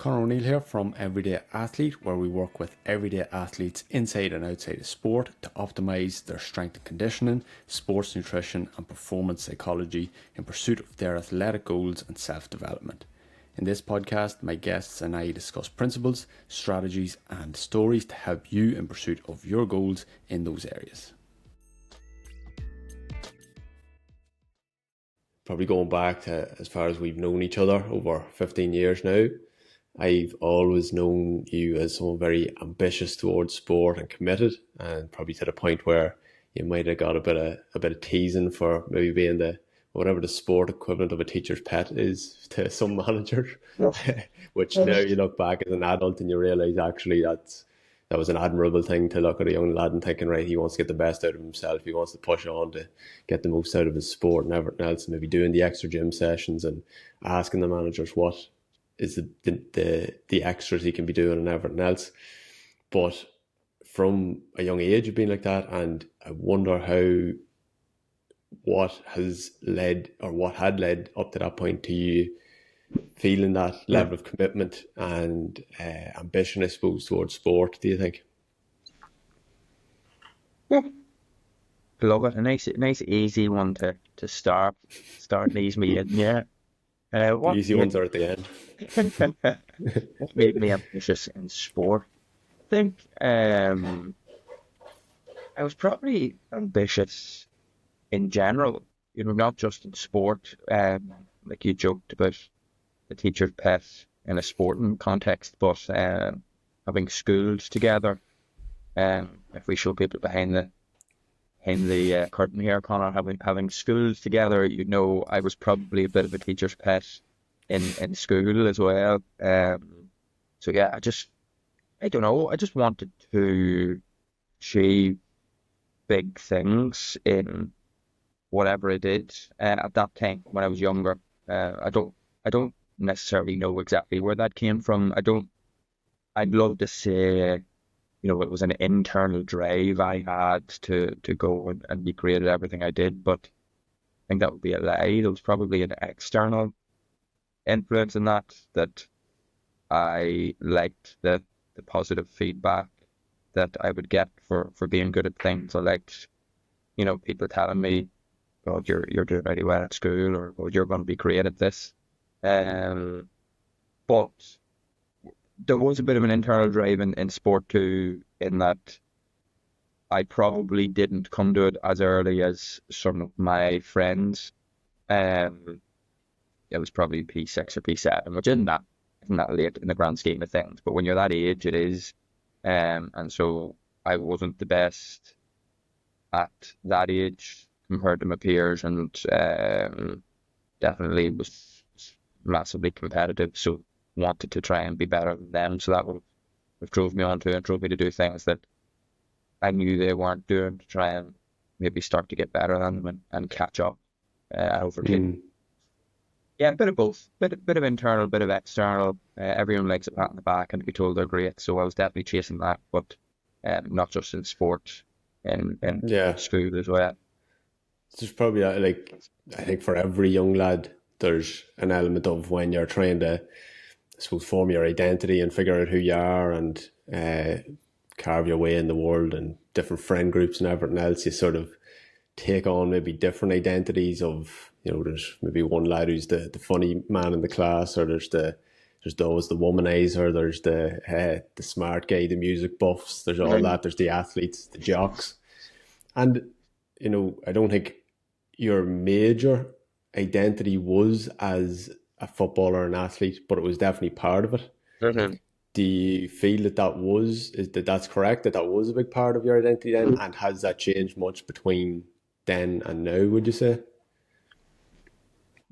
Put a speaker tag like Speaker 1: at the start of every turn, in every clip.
Speaker 1: Conor O'Neill here from Everyday Athlete, where we work with everyday athletes inside and outside of sport to optimise their strength and conditioning, sports nutrition and performance psychology in pursuit of their athletic goals and self-development. In this podcast, my guests and I discuss principles, strategies and stories to help you in pursuit of your goals in those areas. Probably going back to as far as we've known each other, over 15 years now. I've always known you as someone very ambitious towards sport and committed, and probably to the point where you might have got a bit of teasing for maybe being the whatever the sport equivalent of a teacher's pet is to some managers. Which now you look back as an adult and you realise actually that was an admirable thing to look at a young lad and thinking, right, he wants to get the best out of himself, he wants to push on to get the most out of his sport and everything else, maybe doing the extra gym sessions and asking the managers what is the extras he can be doing and everything else. But from a young age of being like that, and I wonder what had led up to that point to you feeling that level of commitment and ambition, I suppose, towards sport, do you think?
Speaker 2: Yeah. Love it. A nice easy one to start and ease me in, yeah.
Speaker 1: The easy ones are at the end.
Speaker 2: What made me ambitious in sport? I think I was probably ambitious in general, not just in sport. Like you joked about the teacher's pet in a sporting context, but having schools together. If we show people behind the curtain here, Conor, having schools together, I was probably a bit of a teacher's pet in school as well. So yeah, I don't know, I just wanted to achieve big things in whatever I did at that time when I was younger. I don't necessarily know exactly where that came from. I'd love to say it was an internal drive I had to go and be great at everything I did, but I think that would be a lie. There was probably an external influence in that I liked the positive feedback that I would get for being good at things. I liked, people telling me, "God, you're doing really well at school," or "Oh, you're going to be great at this." But there was a bit of an internal drive in sport too, in that I probably didn't come to it as early as some of my friends. It was probably P6 or P7, which isn't that late in the grand scheme of things. But when you're that age, it is. And so I wasn't the best at that age compared to my peers, and definitely was massively competitive. So wanted to try and be better than them, so that would drove me on to and drove me to do things that I knew they weren't doing, to try and maybe start to get better than them and catch up over time. Yeah, a bit of both, bit of internal, bit of external. Everyone likes a pat on the back and to be told they're great, so I was definitely chasing that, but not just in sport, in school as well.
Speaker 1: There's probably I think for every young lad there's an element of when you're trying to, I suppose, form your identity and figure out who you are and carve your way in the world and different friend groups and everything else. You sort of take on maybe different identities of, there's maybe one lad who's the funny man in the class, or there's always the womanizer, there's the smart guy, the music buffs, there's all that, there's the athletes, the jocks. And, I don't think your major identity was as a footballer and athlete, but it was definitely part of it.
Speaker 2: Mm-hmm.
Speaker 1: Do you feel that's correct, that was a big part of your identity then? And has that changed much between then and now, would you say?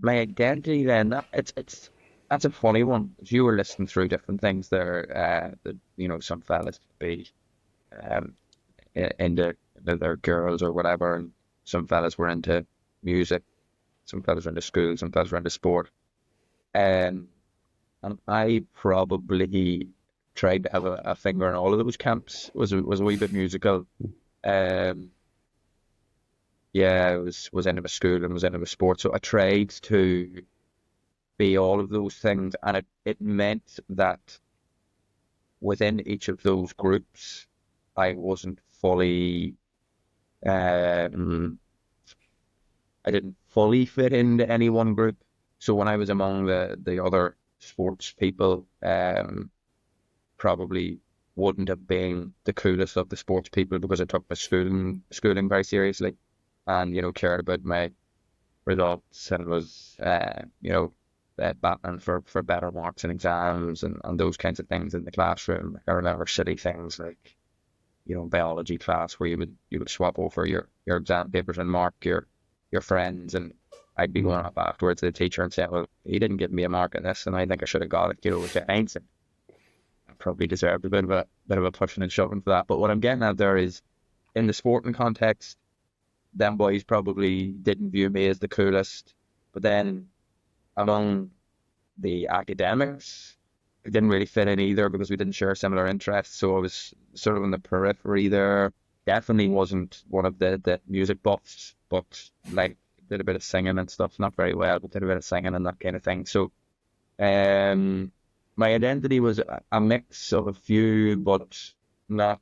Speaker 2: My identity then, that's a funny one. If you were listening through different things there, some fellas be into their girls or whatever, and some fellas were into music, some fellas were into school, some fellas were into sport. And I probably tried to have a finger in all of those camps. Was a wee bit musical. I was into my school and was into my sport. So I tried to be all of those things, and it meant that within each of those groups, I wasn't fully, um, I didn't fully fit into any one group. So when I was among the other sports people, probably wouldn't have been the coolest of the sports people because I took my schooling very seriously, and cared about my results and was battling for better marks in exams and those kinds of things in the classroom. Like, I remember silly things like biology class where you would swap over your exam papers and mark your friends, and I'd be going up afterwards to the teacher and saying, well, he didn't give me a mark in this and I think I should have got it, which I ain't. I probably deserved a bit of a pushing and shoving for that. But what I'm getting at there is, in the sporting context, them boys probably didn't view me as the coolest. But then among the academics, it didn't really fit in either because we didn't share similar interests. So I was sort of in the periphery there. Definitely wasn't one of the music buffs, but like did a bit of singing and stuff. Not very well, but did a bit of singing and that kind of thing. So my identity was a mix of a few, but not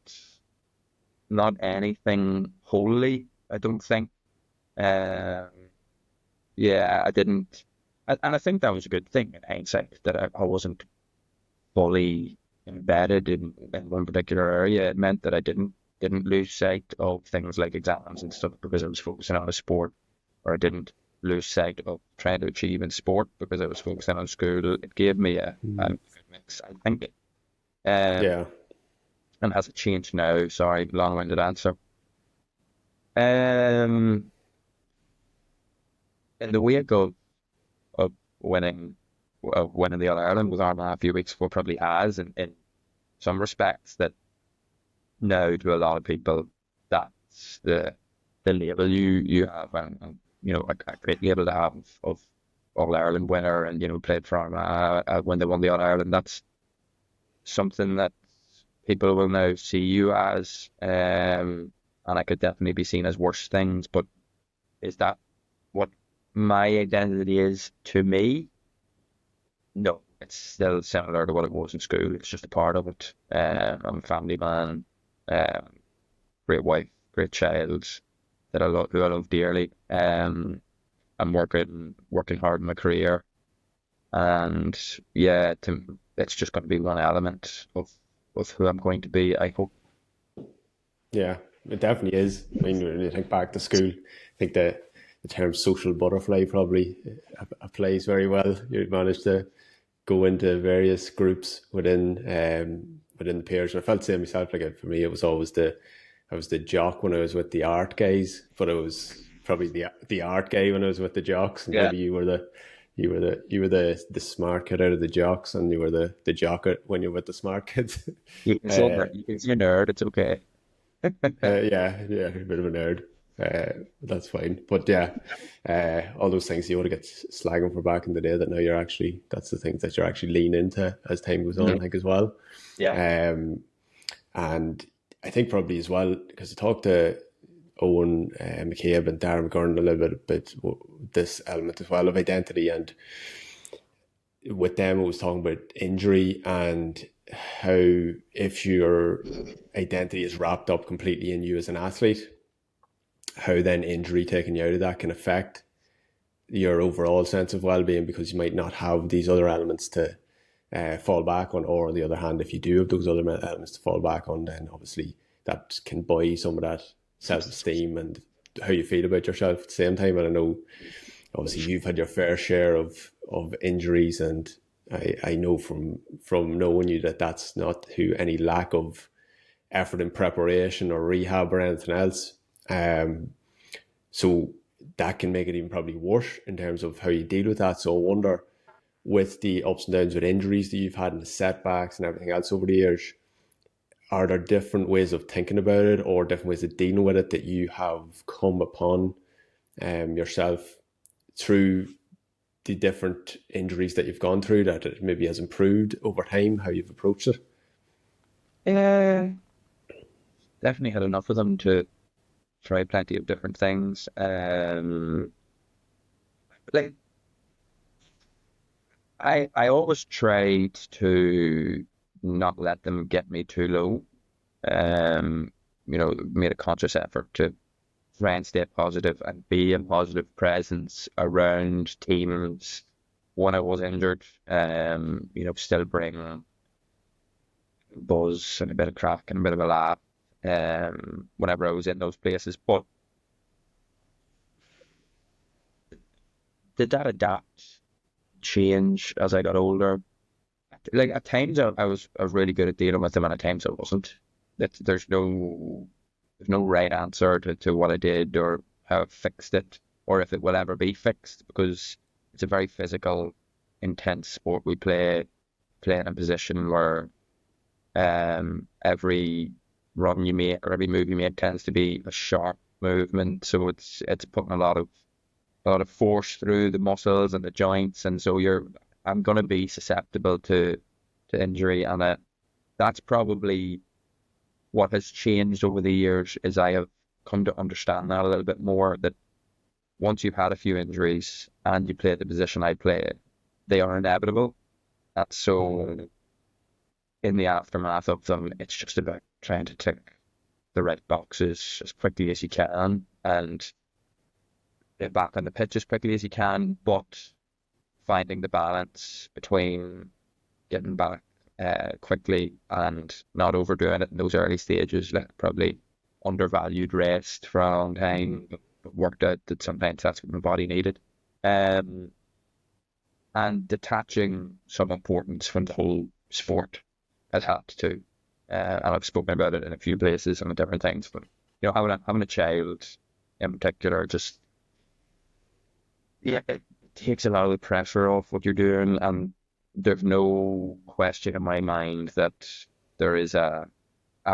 Speaker 2: anything wholly, I don't think. Um, yeah, I didn't, and I think that was a good thing in hindsight that I wasn't fully embedded in one particular area. It meant that I didn't lose sight of things like exams and stuff because I was focusing on a sport, or I didn't lose sight of trying to achieve in sport because I was focusing on school. It gave me a good mix, I think. Um,
Speaker 1: Yeah.
Speaker 2: and has it changed now? Sorry, long-winded answer. Um, in the wake of winning winning the All-Ireland with Armagh a few weeks ago, probably has in some respects that now to a lot of people that's the label you have, and a great label to have of All-Ireland winner, and played for Armagh when they won the All-Ireland. That's something that people will now see you as, and I could definitely be seen as worse things. But is that what my identity is to me? No, it's still similar to what it was in school. It's just a part of it. I'm a family man, um, great wife, great child that I love, who I love dearly. I'm working hard in my career, and yeah, it's just going to be one element of who I'm going to be, I hope.
Speaker 1: Yeah, it definitely is. I mean, when you think back to school, I think the term social butterfly probably applies very well. You managed to go into various groups within the peers. And I felt the same myself. Like for me, it was always I was the jock when I was with the art guys, but I was probably the art guy when I was with the jocks, and
Speaker 2: Yeah,
Speaker 1: maybe you were the smart kid out of the jocks, and you were the jock when you're with the smart kids. uh,
Speaker 2: you can say nerd. It's okay.
Speaker 1: yeah, a bit of a nerd. That's fine. But yeah, all those things you would have get slagging for back in the day that now that's the things that you're actually leaning into as time goes on, I
Speaker 2: Mhm.
Speaker 1: think, as well.
Speaker 2: Yeah.
Speaker 1: Um, and I think probably as well, because I talked to Owen McCabe and Darren McGurn a little bit about this element as well of identity, and with them, it was talking about injury and how if your identity is wrapped up completely in you as an athlete, how then injury taking you out of that can affect your overall sense of well-being, because you might not have these other elements to fall back on, or on the other hand, if you do have those other elements to fall back on, then obviously that can buy some of that self-esteem and how you feel about yourself at the same time. And I know obviously you've had your fair share of injuries, and I know from knowing you that that's not through any lack of effort in preparation or rehab or anything else. So that can make it even probably worse in terms of how you deal with that. So I wonder, with the ups and downs with injuries that you've had and the setbacks and everything else over the years, are there different ways of thinking about it or different ways of dealing with it that you have come upon yourself through the different injuries that you've gone through, that it maybe has improved over time, how you've approached it?
Speaker 2: Yeah, definitely had enough of them to try plenty of different things. Like I always tried to not let them get me too low. Um, made a conscious effort to try and stay positive and be a positive presence around teams when I was injured. Still bring buzz and a bit of crack and a bit of a laugh whenever I was in those places. But did that adapt, change as I got older? Like at times I was really good at dealing with them, and at times I wasn't. There's no right answer to what I did or how I fixed it or if it will ever be fixed, because it's a very physical, intense sport we play in a position where every run you make or every move you make tends to be a sharp movement. So it's putting a lot of force through the muscles and the joints, and so I'm gonna be susceptible to injury, and that's probably what has changed over the years. Is I have come to understand that a little bit more, that once you've had a few injuries and you play the position I play, they are inevitable. And so in the aftermath of them, it's just about trying to tick the right boxes as quickly as you can and get back on the pitch as quickly as you can, but finding the balance between getting back quickly and not overdoing it in those early stages. Like probably undervalued rest for a long time, but worked out that sometimes that's what my body needed. Um, and detaching some importance from the whole sport has helped too. And I've spoken about it in a few places and different things, but having a child in particular, just yeah, it takes a lot of the pressure off what you're doing, and there's no question in my mind that there is a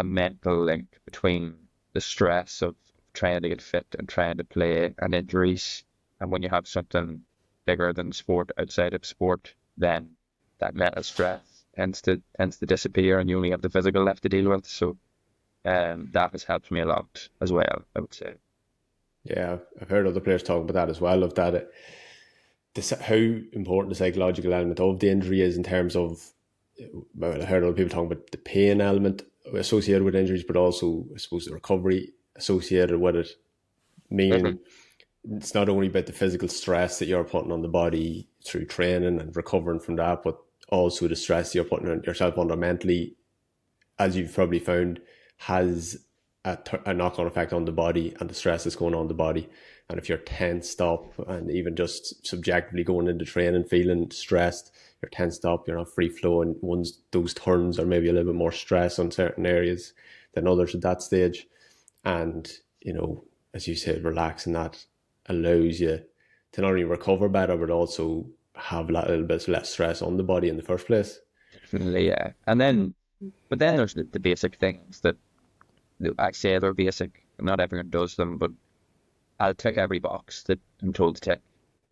Speaker 2: mental link between the stress of trying to get fit and trying to play and injuries. And when you have something bigger than sport outside of sport, then that mental stress tends to disappear, and you only have the physical left to deal with. So that has helped me a lot as well, I would say.
Speaker 1: Yeah, I've heard other players talk about that as well, of that how important the psychological element of the injury is in terms of, well, I heard other people talking about the pain element associated with injuries, but also, I suppose, the recovery associated with it.
Speaker 2: Mhm.
Speaker 1: Meaning, it's not only about the physical stress that you're putting on the body through training and recovering from that, but also the stress you're putting on yourself under mentally, as you've probably found, has a knock-on effect on the body and the stress that's going on in the body. And if you're tensed up and even just subjectively going into training feeling stressed, you're tensed up, you're not free flowing. One's those turns are maybe a little bit more stress on certain areas than others at that stage. And, as you said, relaxing that allows you to not only recover better, but also have a little bit less stress on the body in the first place.
Speaker 2: Definitely, yeah. But then there's the basic things that I say they're basic. Not everyone does them, but I'll tick every box that I'm told to tick.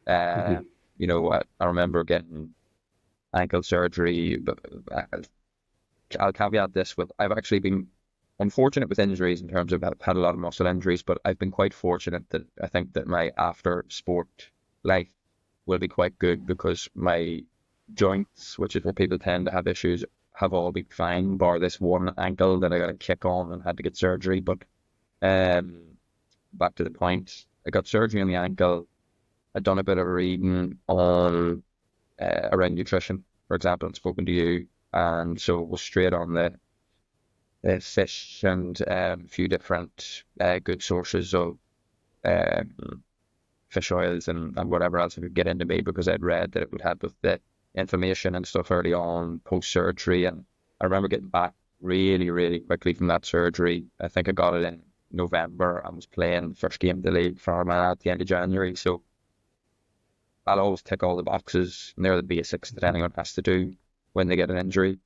Speaker 2: Uh,
Speaker 1: Mm-hmm.
Speaker 2: I remember getting ankle surgery, but I'll caveat this with I've actually been unfortunate with injuries in terms of I've had a lot of muscle injuries, but I've been quite fortunate that I think that my after sport life will be quite good, because my joints, which is where people tend to have issues, have all been fine, bar this one ankle that I got a kick on and had to get surgery. But um, back to the point, I got surgery on the ankle. I'd done a bit of reading on around nutrition, for example, and spoken to you, and so was straight on the fish and a few different good sources of um, fish oils and whatever else I could get into me, because I'd read that it would help with the inflammation and stuff early on post surgery. And I remember getting back really, really quickly from that surgery. I think I got it in November and was playing the first game of the league for Armagh at the end of January. So I'll always tick all the boxes, and they're the basics that anyone has to do when they get an injury.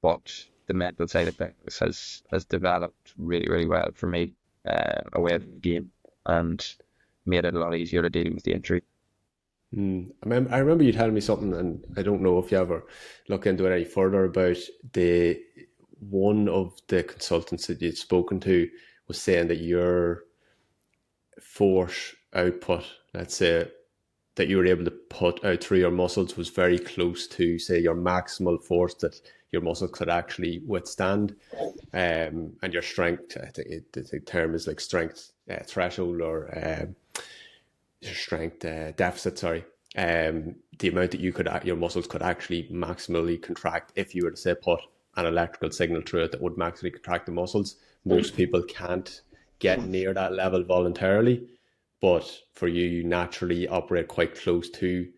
Speaker 2: But the mental side of things has developed really, really well for me away from the game, and made it a lot easier to deal with the injury.
Speaker 1: I remember you telling me something, and I don't know if you ever look into it any further, about the one of the consultants that you'd spoken to was saying that your force output, let's say, that you were able to put out through your muscles was very close to, say, your maximal force that your muscles could actually withstand. And your strength, I think the term is like strength threshold, or strength deficit, sorry. The amount that your muscles could actually maximally contract if you were to, say, put an electrical signal through it that would maximally contract the muscles. Most people can't get near that level voluntarily, but for you, you naturally operate quite close to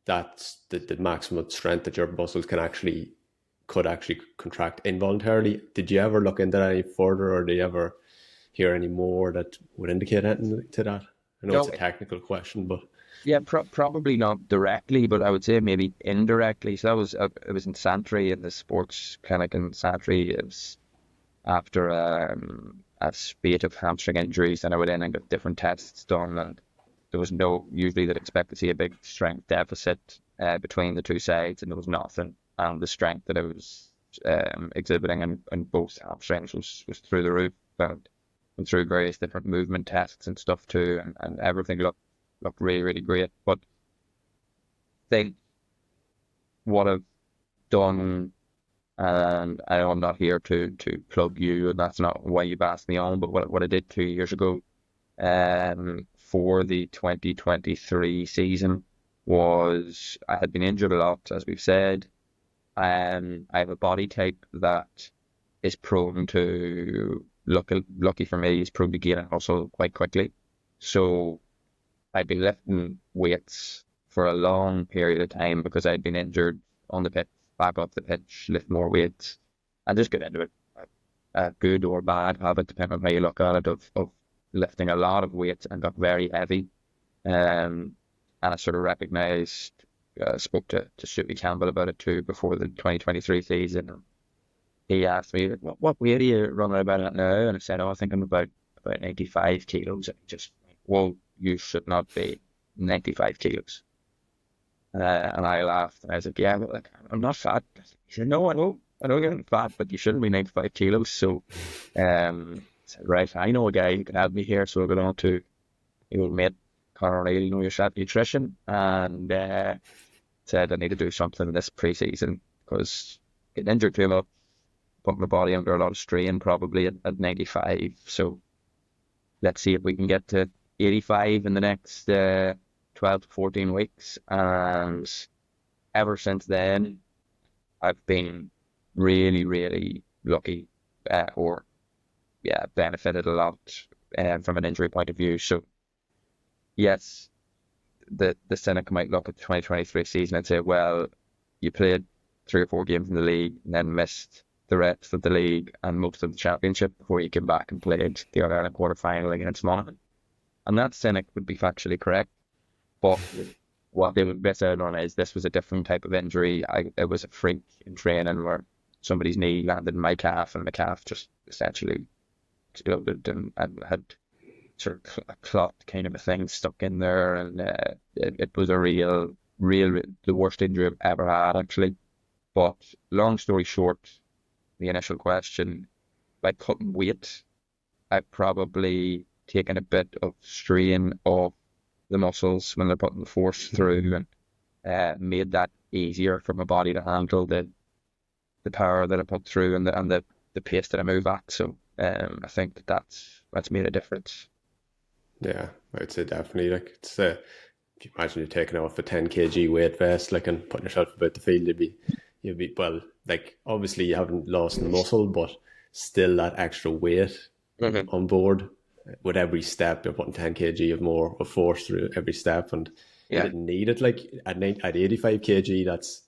Speaker 1: that's the maximum strength that your muscles could actually contract involuntarily. Did you ever look into that any further, or did you ever hear any more that would indicate anything to that? I know
Speaker 2: No,
Speaker 1: it's a technical question, but
Speaker 2: yeah, probably not directly, but I would say maybe indirectly. So that was it was in Santry, in the sports clinic in Santry. It was after a spate of hamstring injuries, and I went in and got different tests done, and there was no, usually they'd expect to see a big strength deficit between the two sides, and there was nothing. And the strength that I was exhibiting in both hamstrings was through the roof. And went through various different movement tests and stuff too, and everything looked really, really great. But I think what I've done, and I know I'm not here to plug you, and that's not why you've asked me on, but what I did 2 years ago for the 2023 season was, I had been injured a lot, as we've said. I have a body type that is prone to, lucky for me, is prone to gaining muscle quite quickly. So I'd been lifting weights for a long period of time because I'd been injured on the pitch, back off the pitch, lift more weights, and just get into it. A good or bad habit, depending on how you look at it, of lifting a lot of weights, and got very heavy. And I sort of recognised, spoke to Stuart Campbell about it too before the 2023 season. He asked me, what weight are you running about at now? And I said, I think I'm about 95 kilos. And he just, well, you should not be 95 kilos. And I laughed, and I was like, yeah, but like, I'm not fat. He said, no, I know you're not fat, but you shouldn't be 95 kilos. So I said, right, I know a guy who can help me here. So I got on to the old mate, Conor O'Neill, you know, your chef nutrition, and said I need to do something this pre-season because getting injured too much, putting my body under a lot of strain probably at 95. So let's see if we can get to 85 in the next 12 to 14 weeks. And ever since then, I've been really, really lucky, benefited a lot from an injury point of view. So yes, the cynic might look at the 2023 season and say, well, you played 3 or 4 games in the league and then missed the rest of the league and most of the championship before you came back and played the All-Ireland quarter-final against Monaghan. And that cynic would be factually correct. But what they would miss out on is this was a different type of injury. It was a freak in training where somebody's knee landed in my calf, and my calf just essentially exploded and had sort of a clot kind of a thing stuck in there, and it was a real, the worst injury I've ever had, actually. But long story short, the initial question, by cutting weight, I've probably taken a bit of strain off the muscles when they're putting the force through, and made that easier for my body to handle the power that I put through, and the pace that I move at. So I think that's made a difference.
Speaker 1: yeah, I'd say definitely. Like, it's if you imagine you're taking off a 10 kg weight vest, like, and putting yourself about the field, you'd be well, like, obviously you haven't lost the muscle, but still that extra weight on board. With every step, you're putting 10 kg of more of force through every step, and you didn't need it. Like at 85 kg, that's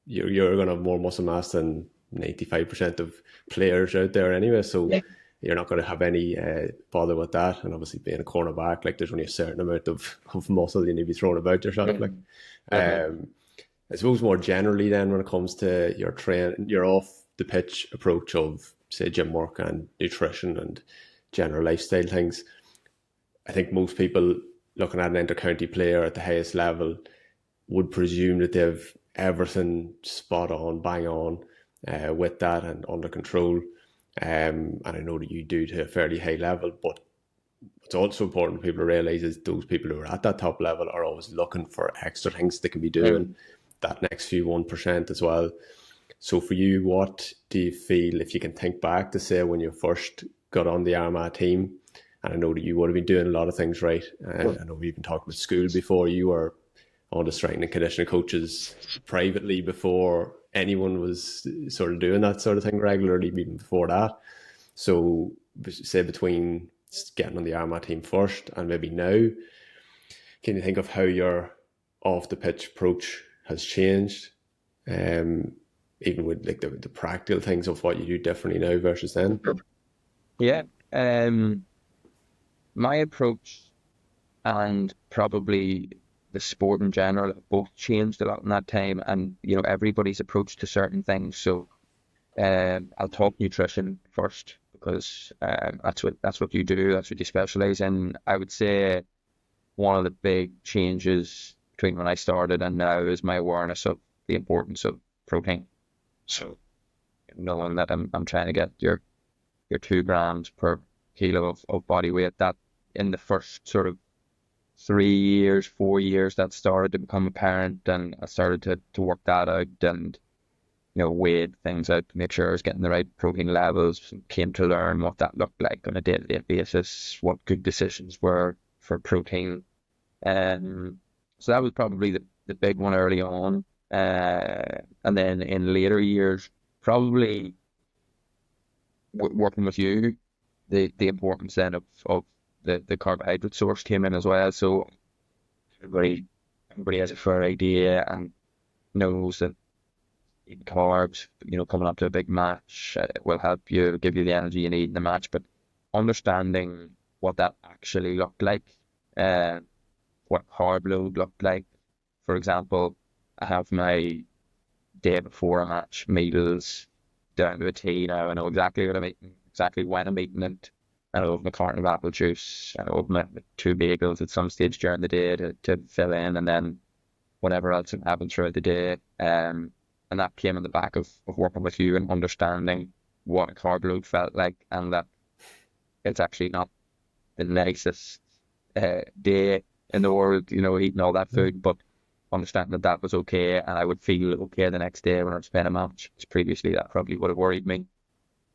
Speaker 1: you're gonna have more muscle mass than 95% of players out there anyway. So you're not going to have any bother with that. And obviously, being a cornerback, like, there's only a certain amount of muscle you need to be throwing about yourself. Like, I suppose more generally, then, when it comes to your off the pitch approach of, say, gym work and nutrition and general lifestyle things, I think most people looking at an inter-county player at the highest level would presume that they've everything spot on, bang on, with that and under control. And I know that you do to a fairly high level, but what's also important for people to realise is those people who are at that top level are always looking for extra things they can be doing, that next few 1% as well. So for you, what do you feel, if you can think back to say when you first got on the Armagh team, and I know that you would have been doing a lot of things right. I know we've been talking about school before. You were on the strength and conditioning coaches privately before anyone was sort of doing that sort of thing regularly, even before that. So say between getting on the Armagh team first and maybe now, can you think of how your off the pitch approach has changed? Even with like the practical things of what you do differently now versus then?
Speaker 2: Yeah. My approach and probably the sport in general have both changed a lot in that time, and everybody's approach to certain things. So I'll talk nutrition first because that's what you do, that's what you specialize in. I would say one of the big changes between when I started and now is my awareness of the importance of protein. So knowing that I'm trying to get your 2 grams per kilo of body weight, that in the first sort of 3 years, 4 years, that started to become apparent, and I started to work that out and weighed things out to make sure I was getting the right protein levels, and came to learn what that looked like on a day-to-day basis, what good decisions were for protein. So that was probably the big one early on. And then in later years, probably working with you, the importance then of the carbohydrate source came in as well. So everybody has a fair idea and knows that eating carbs, coming up to a big match, will help you, give you the energy you need in the match. But understanding what that actually looked like, what carb load looked like. For example, I have my day before a match meals down to a T now. I know exactly what I'm eating, exactly when I'm eating it. I know my carton of apple juice. I know my 2 bagels at some stage during the day to fill in, and then whatever else I'm having throughout the day. And that came in the back of working with you and understanding what a carb load felt like, and that it's actually not the nicest day in the world, eating all that food, but understanding that was okay, and I would feel okay the next day when I was playing a match. Previously, that probably would have worried me.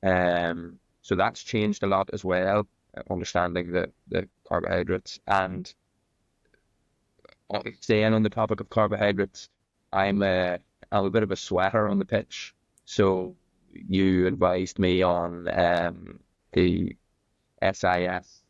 Speaker 2: So that's changed a lot as well, understanding the carbohydrates. And staying on the topic of carbohydrates, I'm a bit of a sweater on the pitch. So you advised me on the SIS,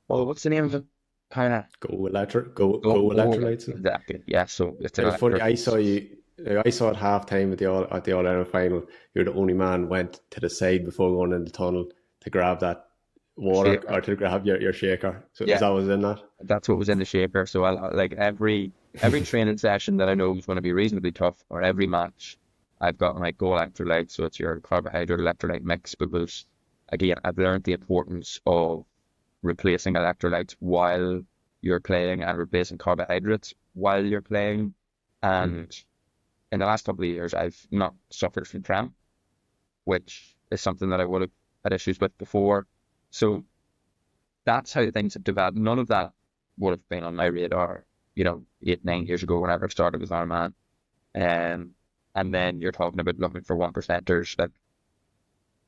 Speaker 2: what's the name of it? Kind of
Speaker 1: Go electrolytes.
Speaker 2: Exactly. Yeah. So it's
Speaker 1: It
Speaker 2: an
Speaker 1: was funny. I
Speaker 2: electrolyte.
Speaker 1: saw at half time at the All-Ireland final. You're the only man went to the side before going in the tunnel to grab that water
Speaker 2: Shaker.
Speaker 1: or to grab your shaker. So
Speaker 2: Yeah.
Speaker 1: that was in that.
Speaker 2: That's what was in the shaker. So I like every training session that I know is going to be reasonably tough, or every match, I've got my Go electrolyte. So it's your carbohydrate electrolyte mix, because again, I've learned the importance of replacing electrolytes while you're playing and replacing carbohydrates while you're playing. And in the last couple of years, I've not suffered from cramp, which is something that I would have had issues with before. So that's how things have developed. None of that would have been on my radar, 8, 9 years ago whenever I started with Armagh. And then you're talking about looking for 1%ers. Like,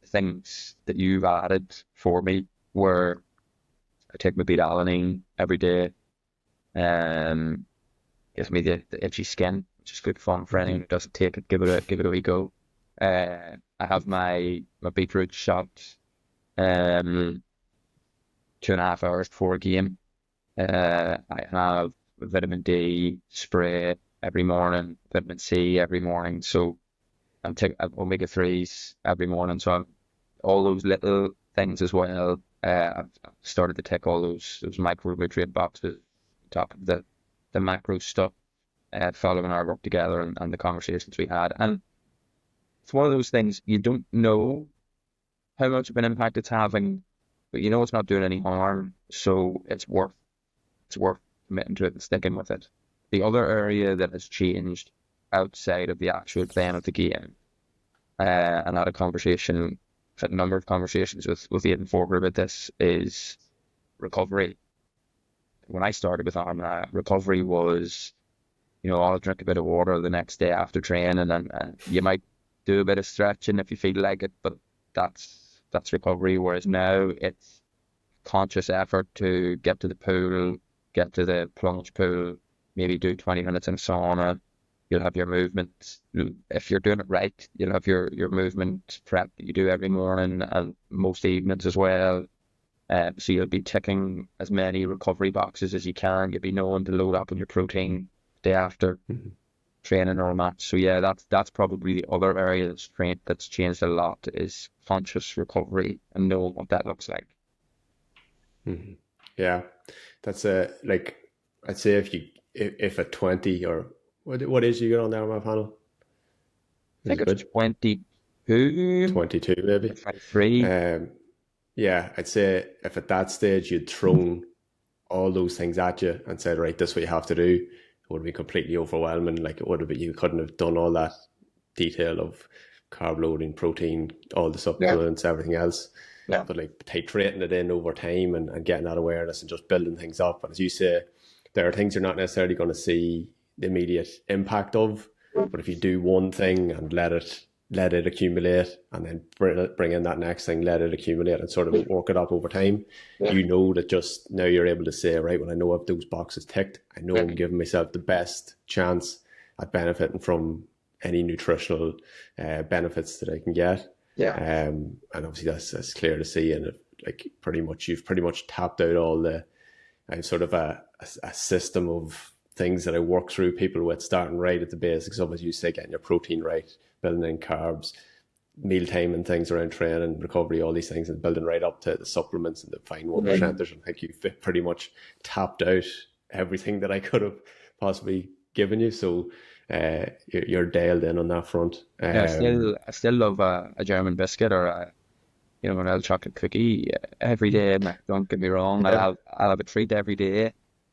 Speaker 2: things that you've added for me were, I take my beta-alanine every day. Gives me the itchy skin, which is good fun for anyone who doesn't take it. Give it a wee go. I have my beetroot shot 2.5 hours before a game. I have vitamin D spray every morning, vitamin C every morning. So I'm taking omega-3s every morning. So I'm all those little things as well. I've started to tick all those micronutrient boxes on top of the macro stuff, following our work together and the conversations we had. And it's one of those things, you don't know how much of an impact it's having, but it's not doing any harm, so it's worth committing to it and sticking with it. The other area that has changed outside of the actual playing of the game, and I had a conversation had a number of conversations with Aidan Forger about this, is recovery. When I started with Armagh, recovery was, I'll drink a bit of water the next day after training, and you might do a bit of stretching if you feel like it, but that's recovery. Whereas now it's conscious effort to get to the pool, get to the plunge pool, maybe do 20 minutes in sauna. You'll have your movement. If you're doing it right, you'll have your movement prep that you do every morning and most evenings as well. So you'll be ticking as many recovery boxes as you can. You'll be knowing to load up on your protein day after training or a match. So yeah, that's probably the other area that's changed a lot, is conscious recovery and knowing what that looks like.
Speaker 1: Mm-hmm. Yeah, that's like, I'd say if at 20, or what age you get on there on my panel?
Speaker 2: I think it's 22.
Speaker 1: 22 maybe.
Speaker 2: 23.
Speaker 1: Yeah, I'd say if at that stage you'd thrown all those things at you and said, right, this is what you have to do, it would be completely overwhelming. Like, it would have been, you couldn't have done all that detail of carb loading, protein, all the supplements, everything else.
Speaker 2: Yeah.
Speaker 1: But like titrating it in over time and getting that awareness and just building things up. And as you say, there are things you're not necessarily going to see the immediate impact of, but if you do one thing and let it accumulate, and then bring in that next thing, let it accumulate, and sort of work it up over time, you know that just now you're able to say, right, well, I know I've those boxes ticked, I know I'm giving myself the best chance at benefiting from any nutritional benefits that I can get. And obviously that's clear to see, and like you've pretty much tapped out all the sort of a system of things that I work through people with, starting right at the basics of, as you say, getting your protein right, building in carbs, mealtime and things around training, recovery, all these things, and building right up to the supplements and the fine 1%ers. And I think you've pretty much tapped out everything that I could have possibly given you. So you're dialed in on that front.
Speaker 2: I still love a German biscuit or an old chocolate cookie every day. Don't get me wrong, I'll have a treat every day.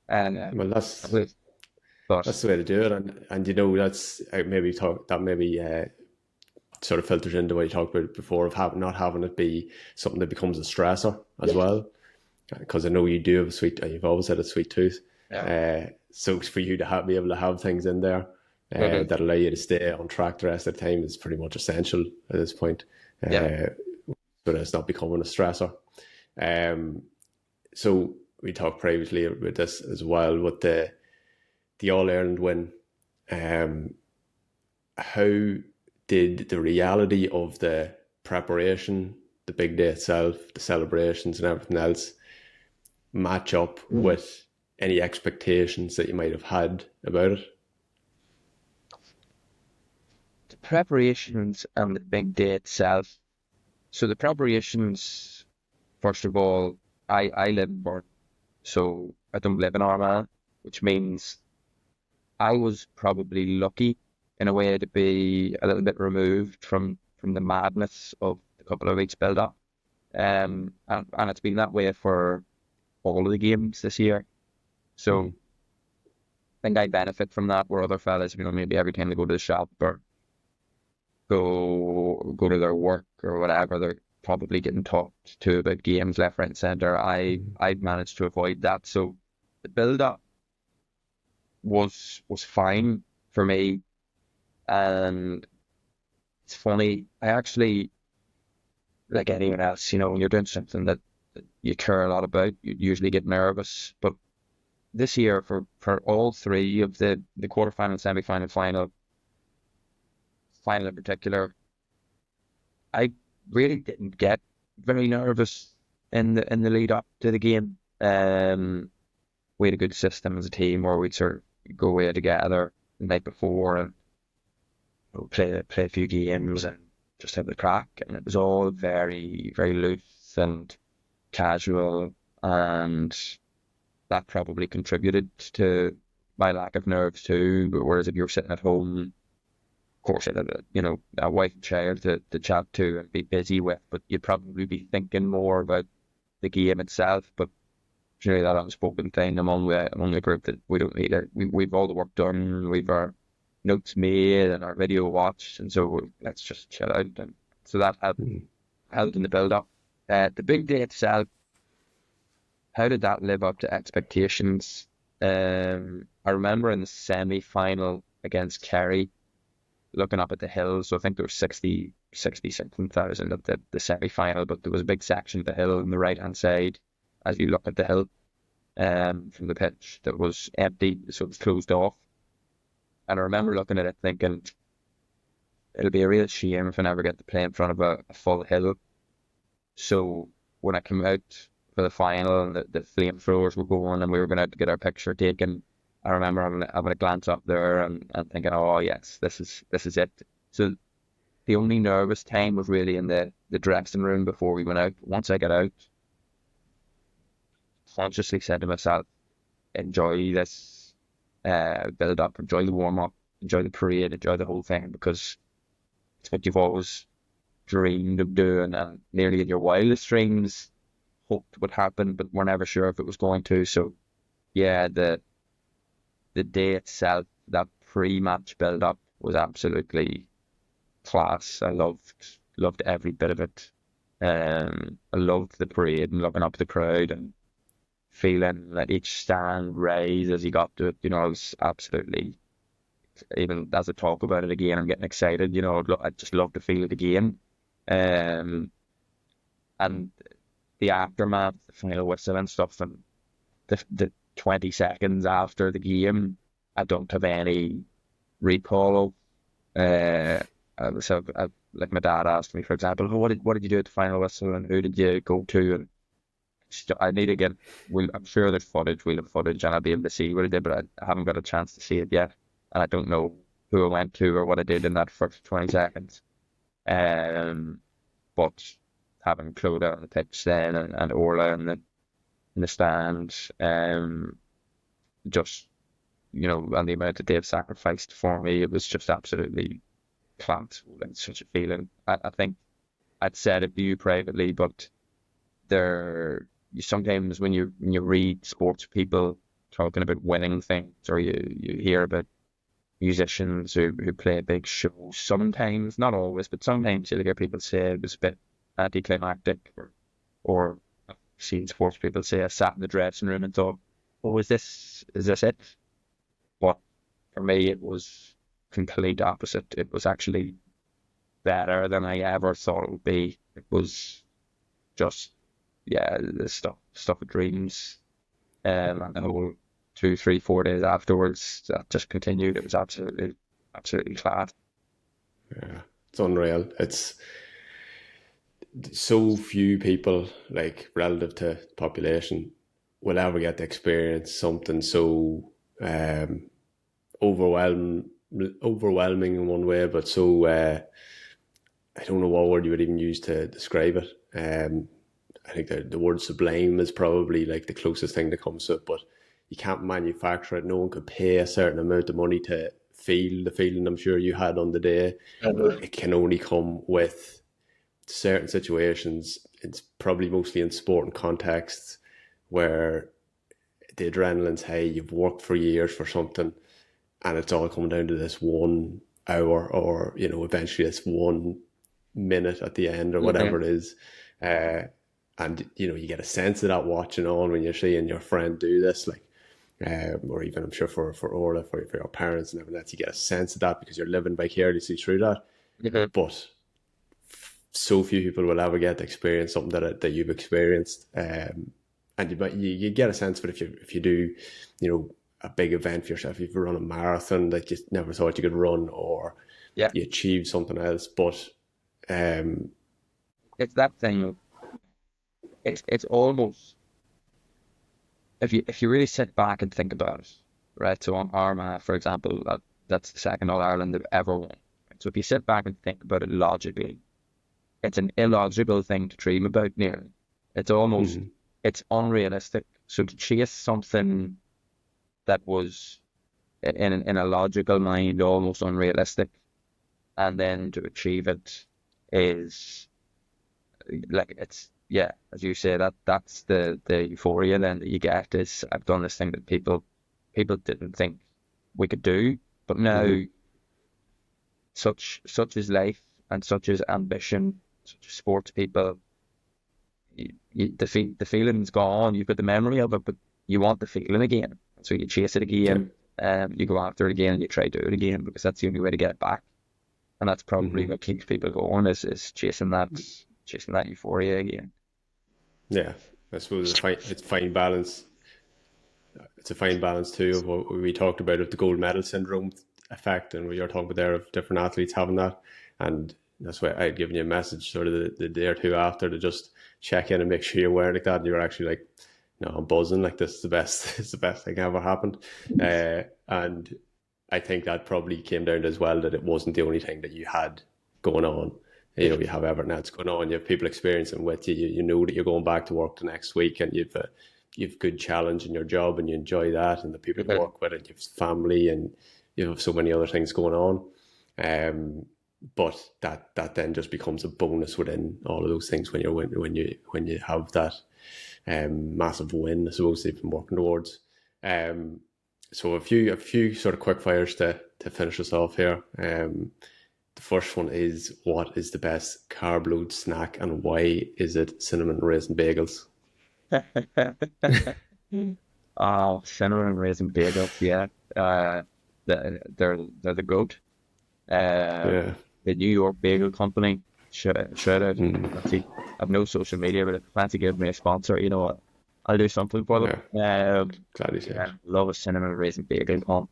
Speaker 2: And
Speaker 1: well, that's the way to do it, and that's maybe sort of filters into what you talked about before, of not having it be something that becomes a stressor as well, because I know you do have you've always had a sweet tooth, so for you to be able to have things in there that allow you to stay on track the rest of the time is pretty much essential at this point, but it's not becoming a stressor. So we talked previously about this as well with the All-Ireland win. How did the reality of the preparation, the big day itself, the celebrations and everything else match up with any expectations that you might have had about it?
Speaker 2: The preparations and the big day itself. So the preparations, first of all, I live in Bourne, so I don't live in Armagh, which means I was probably lucky in a way to be a little bit removed from the madness of the couple of weeks build up. And it's been that way for all of the games this year. So I think I benefit from that, where other fellas, maybe every time they go to the shop or go to their work or whatever, they're probably getting talked to about games left, right, and centre. I've managed to avoid that. So the build up was fine for me. And it's funny, I actually, like anyone else, when you're doing something that you care a lot about, you usually get nervous. But this year, for all three of the quarterfinal, semi-final, final in particular, I really didn't get very nervous in the lead up to the game. We had a good system as a team where we'd sort of go away together the night before and play a few games and just have the crack, and it was all very, very loose and casual, and that probably contributed to my lack of nerves too. But whereas if you're sitting at home, of course, you had a wife and child to chat to and be busy with, but you'd probably be thinking more about the game itself. But really, that unspoken thing among the group that we don't need it. We've all the work done, we've our notes made and our video watched, and so let's just chill out. And so that helped. held in the build-up. The big day itself, how did that live up to expectations? I remember in the semi-final against Kerry, looking up at the hill. So I think there was 60 something thousand at the semi-final, but there was a big section of the hill on the right-hand side as you look at the hill from the pitch that was empty, so it was closed off. And I remember looking at it thinking, it'll be a real shame if I never get to play in front of a full hill. So when I came out for the final and the flamethrowers were going and we were going out to get our picture taken, I remember having a glance up there and thinking, oh yes, this is it. So the only nervous time was really in the dressing room before we went out. Once I got out, consciously said to myself, enjoy this build up, enjoy the warm up, enjoy the parade, enjoy the whole thing, because it's what you've always dreamed of doing, and nearly in your wildest dreams hoped would happen, but were never sure if it was going to. So yeah, the day itself, that pre-match build-up was absolutely class. I loved every bit of it. I loved the parade and looking up the crowd and feeling that each stand rise as you got to it. You know, I was absolutely, even as I talk about it again, I'm getting excited. You know, I'd just love to feel it again. And the aftermath, the final whistle and stuff, and the 20 seconds after the game, I don't have any recall of. So, like my dad asked me, for example, what did you do at the final whistle, and who did you go to? And I need to get. I'm sure there's footage. We'll have footage, and I'll be able to see what I did, but I haven't got a chance to see it yet, and I don't know who I went to or what I did in that first 20 seconds. But having Clodagh on the pitch then and Orla in the stand, just, you know, and the amount that they've sacrificed for me, it was just absolutely class. It's such a feeling. I think I'd said it to you privately, but you sometimes when you read sports people talking about winning things, or you hear about musicians who play a big show, sometimes, not always, but sometimes you'll hear people say it was a bit anticlimactic, or I've seen sports people say I sat in the dressing room and thought, oh, is this it? But for me, it was complete opposite. It was actually better than I ever thought it would be. It was just, yeah, the stuff of dreams. And the whole 2, 3, 4 days afterwards, that just continued. It was absolutely class.
Speaker 1: Yeah, it's unreal. It's so few people, like relative to population, will ever get to experience something so overwhelming in one way, but so I don't know what word you would even use to describe it. I think the word sublime is probably like the closest thing that comes to it, but you can't manufacture it. No one could pay a certain amount of money to feel the feeling I'm sure you had on the day. It can only come with certain situations. It's probably mostly in sporting contexts where the adrenaline's high, you've worked for years for something, and it's all coming down to this 1 hour, or, you know, eventually it's 1 minute at the end, or whatever it is. And, you know, you get a sense of that watching on when you're seeing your friend do this, like, or even I'm sure for Orla, for your parents and everything else, you get a sense of that because you're living vicariously through that. But so few people will ever get to experience something that you've experienced. And you get a sense of it if you do, you know, a big event for yourself. If you run a marathon that you never thought you could run, or you achieve something else. But
Speaker 2: it's that thing. It's almost, if you really sit back and think about it, right? So on Armagh, for example, that's the second All-Ireland they've ever won. So if you sit back and think about it logically, it's an illogical thing to dream about nearly. It's almost, it's unrealistic. So to chase something that was in a logical mind almost unrealistic, and then to achieve it is like, it's, yeah, as you say, that's the euphoria then that you get, is I've done this thing that people didn't think we could do, but now such is life, and such is ambition, sports people, the feeling's gone. You've got the memory of it, but you want the feeling again. So you chase it
Speaker 1: Yeah.
Speaker 2: again, you go after it again, and you try to do it again because that's the only way to get it back. And that's probably what keeps people going is chasing that euphoria again.
Speaker 1: Yeah. I suppose it's fine balance. It's a fine balance too of what we talked about of the gold medal syndrome effect, and we were talking about there of different athletes having that, and that's why I had given you a message sort of the day or two after to just check in and make sure you're wearing like that, and you were actually like, no, I'm buzzing, like this is the best, it's the best thing ever happened, and I think that probably came down to as well that it wasn't the only thing that you had going on. You know, you have everything that's going on. You have people experiencing with you. You know that you're going back to work the next week, and you've good challenge in your job, and you enjoy that, and the people you work with, and you have family, and you have so many other things going on. But that then just becomes a bonus within all of those things when you have that massive win, I suppose, that you've been working towards. So a few sort of quick fires to finish us off here. The first one is, what is the best carb load snack, and why is it cinnamon raisin bagels?
Speaker 2: Oh, cinnamon raisin bagels, yeah. They're the goat.
Speaker 1: Yeah.
Speaker 2: The New York Bagel Company. Shout out. Fancy. I've no social media, but if fancy give me a sponsor, you know what? I'll do something for them.
Speaker 1: Glad you said.
Speaker 2: Love a cinnamon raisin bagel.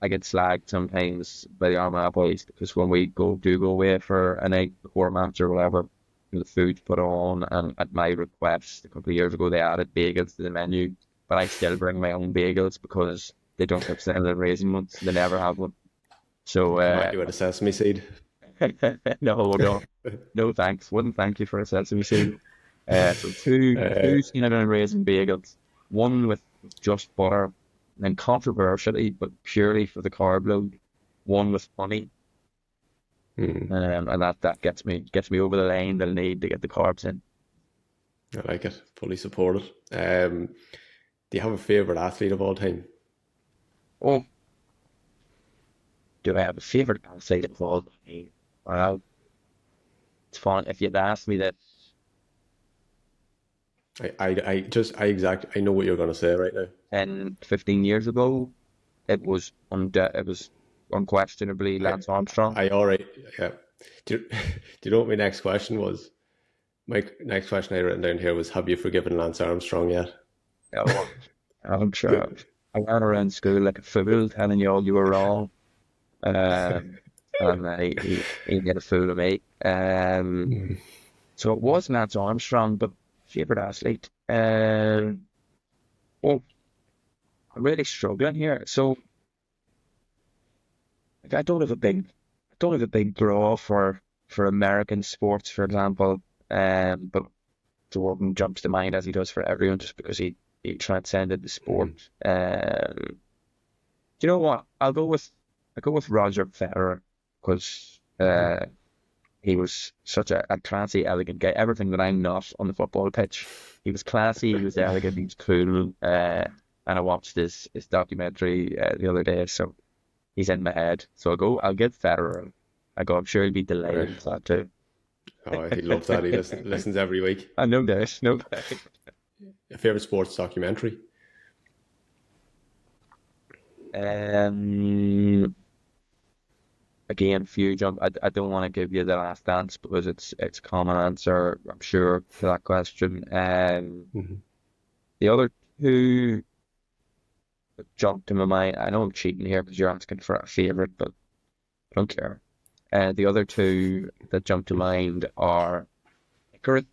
Speaker 2: I get slagged sometimes by the Armagh boys because when we go away for a night before a match or whatever, the food's put on, and at my request a couple of years ago they added bagels to the menu, but I still bring my own bagels because they don't have cinnamon raisin ones. They never have one. So
Speaker 1: might do it a sesame seed.
Speaker 2: No thanks. Wouldn't thank you for a sesame seed. So two cinnamon raisin bagels, one with just butter, and then controversially, but purely for the carb load, one with honey. And that gets me over the line that I need to get the carbs in.
Speaker 1: I like it. Fully support it. Do you have a favourite athlete of all time?
Speaker 2: Oh, do I have a favourite athlete of all time? Well, it's fun. If you'd asked me that,
Speaker 1: I know what you're going to say right now.
Speaker 2: 10, 15 years ago, it was unquestionably Lance Armstrong.
Speaker 1: Yeah. Do you know what my next question was? My next question I written down here was, have you forgiven Lance Armstrong yet?
Speaker 2: Oh, I'm sure. I ran around school like a fool telling you all you were wrong. And he made a fool of me. So it was Lance Armstrong, but favourite athlete. I'm really struggling here. So like, I don't have a big draw for American sports, for example. But Jordan jumps to mind as he does for everyone, just because he transcended the sport. Do you know what? I'll go with Roger Federer because he was such a classy, elegant guy. Everything that I'm not on the football pitch. He was classy, he was elegant, he was cool. And I watched his documentary the other day, so he's in my head. So I'll give Federer. I'm sure he'll be delighted with that too.
Speaker 1: Oh, he loves that. He listens every week.
Speaker 2: I know this. No doubt.
Speaker 1: A favourite sports documentary?
Speaker 2: Again, few jump. I don't want to give you The Last Dance because it's a common answer, I'm sure, to that question. The other two that jumped to my mind. I know I'm cheating here because you're asking for a favourite, but I don't care. The other two that jump to mind are Icarus.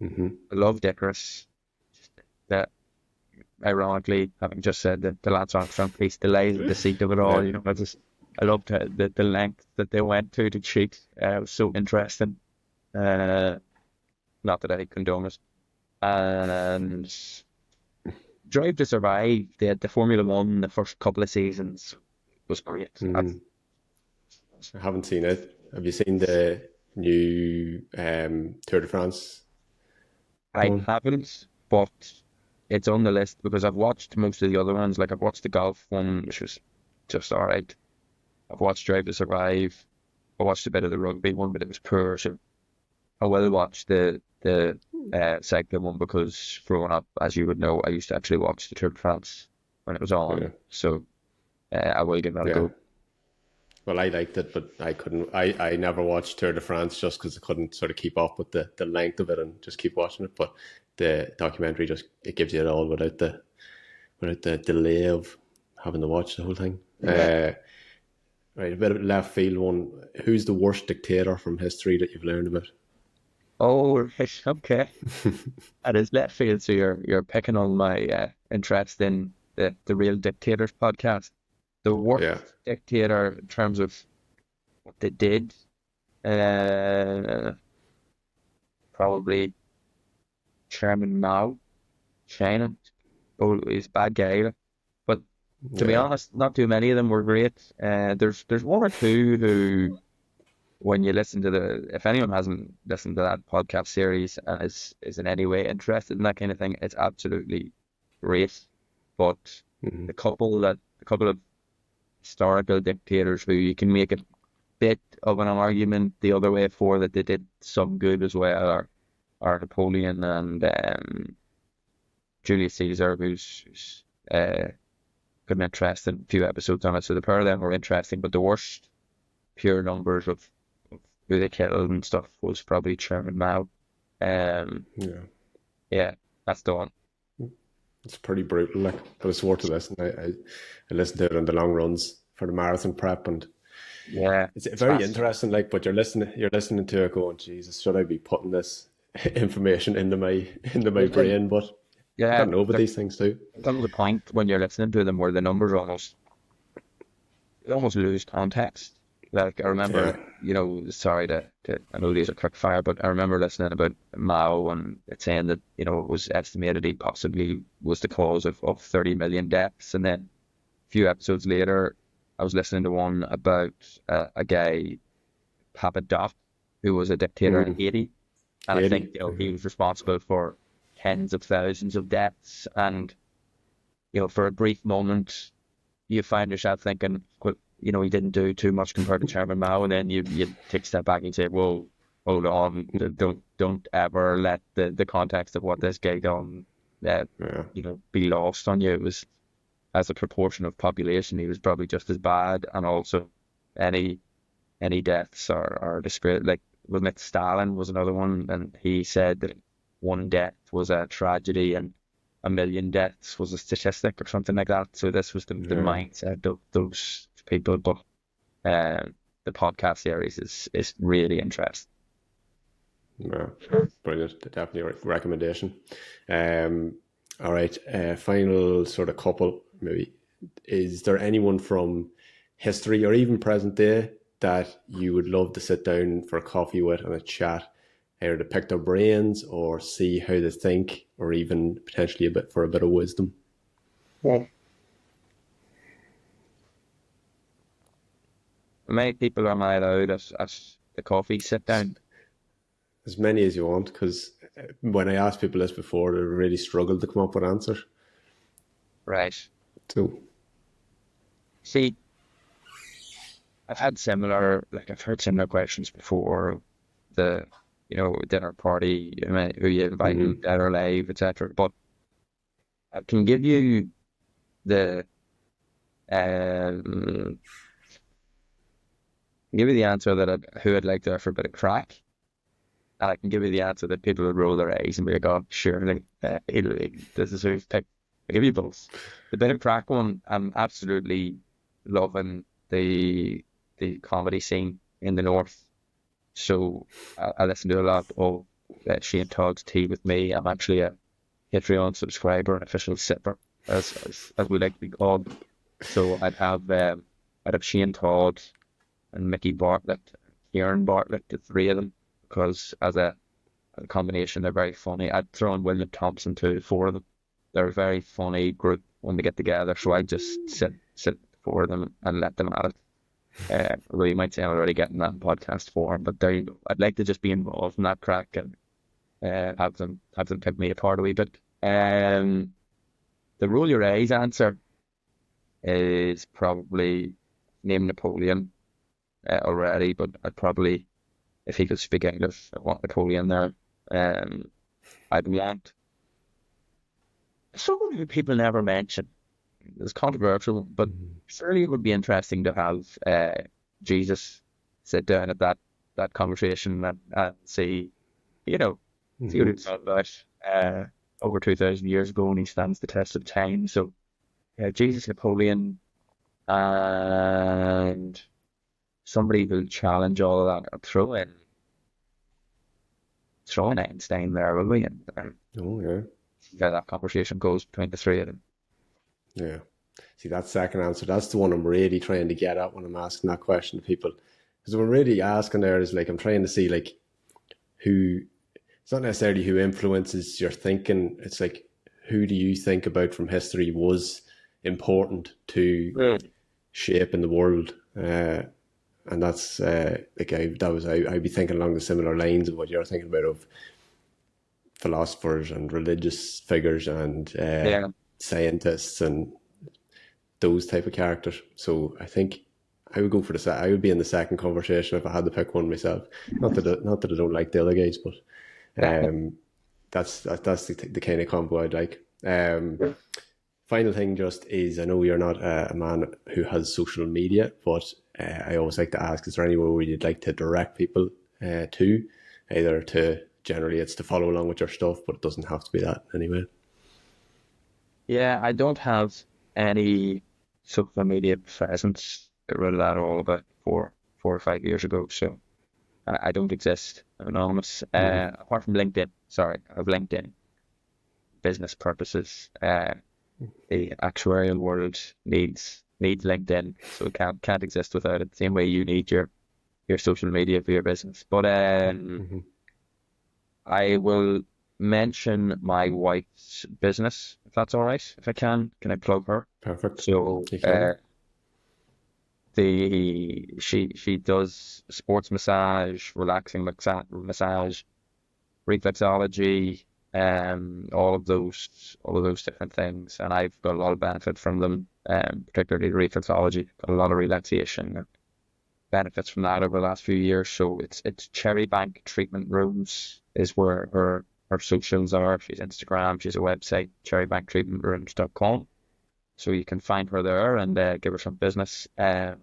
Speaker 2: I loved Icarus. That, ironically, having just said that the Lance Armstrong piece, the deceit of it all, you know, I loved the length that they went to cheat. It was so interesting. Not that I condone it. And Drive to Survive, the Formula One, the first couple of seasons was great.
Speaker 1: I haven't seen it. Have you seen the new Tour de France?
Speaker 2: I haven't, but it's on the list because I've watched most of the other ones. Like I've watched the golf one, which was just alright. I've watched Drive to Survive. I watched a bit of the rugby one, but it was poor. So I will watch the cycling one because growing up, as you would know, I used to actually watch the Tour de France when it was
Speaker 1: Yeah,
Speaker 2: on. So I will give that a
Speaker 1: yeah.
Speaker 2: go.
Speaker 1: Well, I liked it, but I couldn't. I never watched Tour de France just because I couldn't sort of keep up with the length of it and just keep watching it. But the documentary just it gives you it all without the delay of having to watch the whole thing.
Speaker 2: Yeah.
Speaker 1: Right, a bit of left field one. Who's the worst dictator from history that you've learned about?
Speaker 2: Oh, right, okay. That is left field, so you're picking on my interest in the Real Dictators podcast. The worst
Speaker 1: Yeah,
Speaker 2: dictator in terms of what they did, uh, probably Chairman Mao, China. Oh, he's a bad guy. But to be
Speaker 1: yeah,
Speaker 2: honest, not too many of them were great. There's one or two who, when you listen to if anyone hasn't listened to that podcast series and is in any way interested in that kind of thing, it's absolutely great. But
Speaker 1: hmm,
Speaker 2: the couple of historical dictators who you can make a bit of an argument the other way for that they did some good as well are Napoleon and Julius Caesar, who's got an interesting few episodes on it. So the pair of them were interesting, but the worst pure numbers of who they killed and stuff was probably Chairman Mao. Um,
Speaker 1: yeah.
Speaker 2: yeah, that's the one.
Speaker 1: It's pretty brutal. Like I was swore to listen. I listened to it on the long runs for the marathon prep, and
Speaker 2: Yeah,
Speaker 1: it's
Speaker 2: it's
Speaker 1: very
Speaker 2: fast.
Speaker 1: interesting. Like, but you're listening to it, going, Jesus, should I be putting this information into my
Speaker 2: And
Speaker 1: brain? But you
Speaker 2: yeah,
Speaker 1: got to know about these things too.
Speaker 2: there comes a point when you're listening to them where the numbers almost lose context. Like I
Speaker 1: Yeah,
Speaker 2: remember, sorry I know these are quick fire, but I remember listening about Mao and it saying that, it was estimated he possibly was the cause of 30 million deaths. And then a few episodes later, I was listening to one about a guy, Papa Doc, who was a dictator in
Speaker 1: mm,
Speaker 2: Haiti. And I think,
Speaker 1: 80.
Speaker 2: he was responsible for tens of thousands of deaths. And, for a brief moment, you find yourself thinking, well, he didn't do too much compared to Chairman Mao, and then you take a step back and say, whoa, hold on, don't ever let the context of what this guy done,
Speaker 1: Yeah,
Speaker 2: be lost on you. It was as a proportion of population, he was probably just as bad, and also any deaths are discrete. Like wasn't it Stalin was another one, and he said that one death was a tragedy and a million deaths was a statistic or something like that. So this was the
Speaker 1: yeah,
Speaker 2: mindset of those people. But uh, the podcast series is really interesting.
Speaker 1: yeah. Brilliant. Definitely a recommendation. Um, all right. Final sort of couple, maybe. Is there anyone from history or even present day that you would love to sit down for a coffee with and a chat, either to pick their brains or see how they think, or even potentially a bit of wisdom?
Speaker 2: Yeah. Many people are not allowed at the coffee sit down.
Speaker 1: As many as you want, because when I asked people this before, they really struggled to come up with answers.
Speaker 2: Right.
Speaker 1: So,
Speaker 2: See, I've heard similar questions before. The, dinner party, who you inviting,
Speaker 1: mm,
Speaker 2: dead or alive, etc. But I can the um give you the answer that who I'd like to for a bit of crack, and I can give you the answer that people would roll their eyes and be like, "Oh, sure, like, this is who's picked." I give you both. The bit of crack one, I'm absolutely loving the comedy scene in the north. So I listen to a lot of Shane Todd's Tea with Me. I'm actually a Patreon subscriber and official sipper, as we like to be called. So I'd have Shane Todd and Mickey Bartlett, Kieran Bartlett, the three of them, because as a combination, they're very funny. I'd throw in William Thompson too, four of them. They're a very funny group when they get together. So I just sit for them and let them at it. Although you might say I'm already getting that in podcast form, but there you go. I'd like to just be involved in that crack and have them pick me apart a wee bit. The roll your eyes answer is probably name Napoleon. already, but I'd probably, if he could speak English, I want Napoleon there. I'd want someone who people never mention. It's controversial, but surely it would be interesting to have Jesus sit down at that conversation and see, see what it's all about. Over 2,000 years ago, and he stands the test of time. So, Jesus, Napoleon, and somebody who'll challenge all of that and throw in Einstein there, will we? And see how that conversation goes between the three of them.
Speaker 1: Yeah. See, that second answer, that's the one I'm really trying to get at when I'm asking that question to people. Because what I'm really asking there is, like, I'm trying to see, like, who, it's not necessarily who influences your thinking. It's like, who do you think about from history was important to shaping the world? And that's, I'd be thinking along the similar lines of what you're thinking about, of philosophers and religious figures and scientists and those type of characters. So I think I would go for I would be in the second conversation if I had to pick one myself. Not that I don't like the other guys, but that's the kind of combo I'd like. Final thing just is, I know you're not a man who has social media, but I always like to ask, is there anywhere where you'd like to direct people to, either to, generally it's to follow along with your stuff, but it doesn't have to be that anyway.
Speaker 2: Yeah, I don't have any social media presence. Got rid of that all about 4 or 5 years ago, so I don't exist. I'm anonymous. Apart from LinkedIn. Sorry, I have LinkedIn. Business purposes. The actuarial world needs LinkedIn, so it can't exist without it. Same way you need your social media for your business. But I will mention my wife's business, if that's all right. If I can I plug her?
Speaker 1: Perfect.
Speaker 2: So she does sports massage, relaxing massage, reflexology, all of those different things, and I've got a lot of benefit from them, particularly reflexology. Got a lot of relaxation and benefits from that over the last few years. So it's Cherrybank Treatment Rooms is where her socials are. She's Instagram, she's a website, cherrybanktreatmentrooms.com. So you can find her there and give her some business. The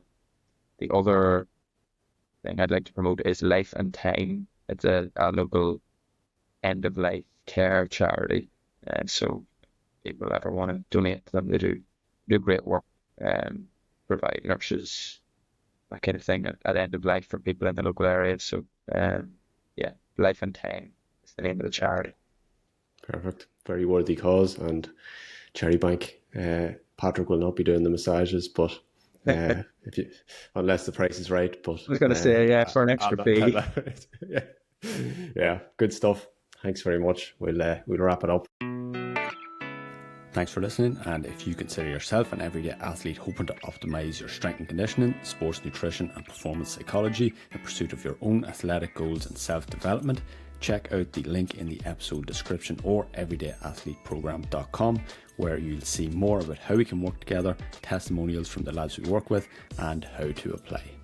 Speaker 2: other thing I'd like to promote is Life and Time. It's a local end of life care charity. So people ever want to donate to them, they do great work, provide nurses, that kind of thing at end of life for people in the local area. So Life and Time is the name of the charity.
Speaker 1: Perfect. Very worthy cause. And Cherrybank, Patrick will not be doing the massages, but unless the price is right. But
Speaker 2: I was going to say, for an extra fee.
Speaker 1: Yeah, good stuff. Thanks very much. We'll wrap it up. Thanks for listening, and if you consider yourself an everyday athlete hoping to optimize your strength and conditioning, sports nutrition and performance psychology in pursuit of your own athletic goals and self-development, check out the link in the episode description or everydayathleteprogram.com, where you'll see more about how we can work together, testimonials from the lads we work with, and how to apply.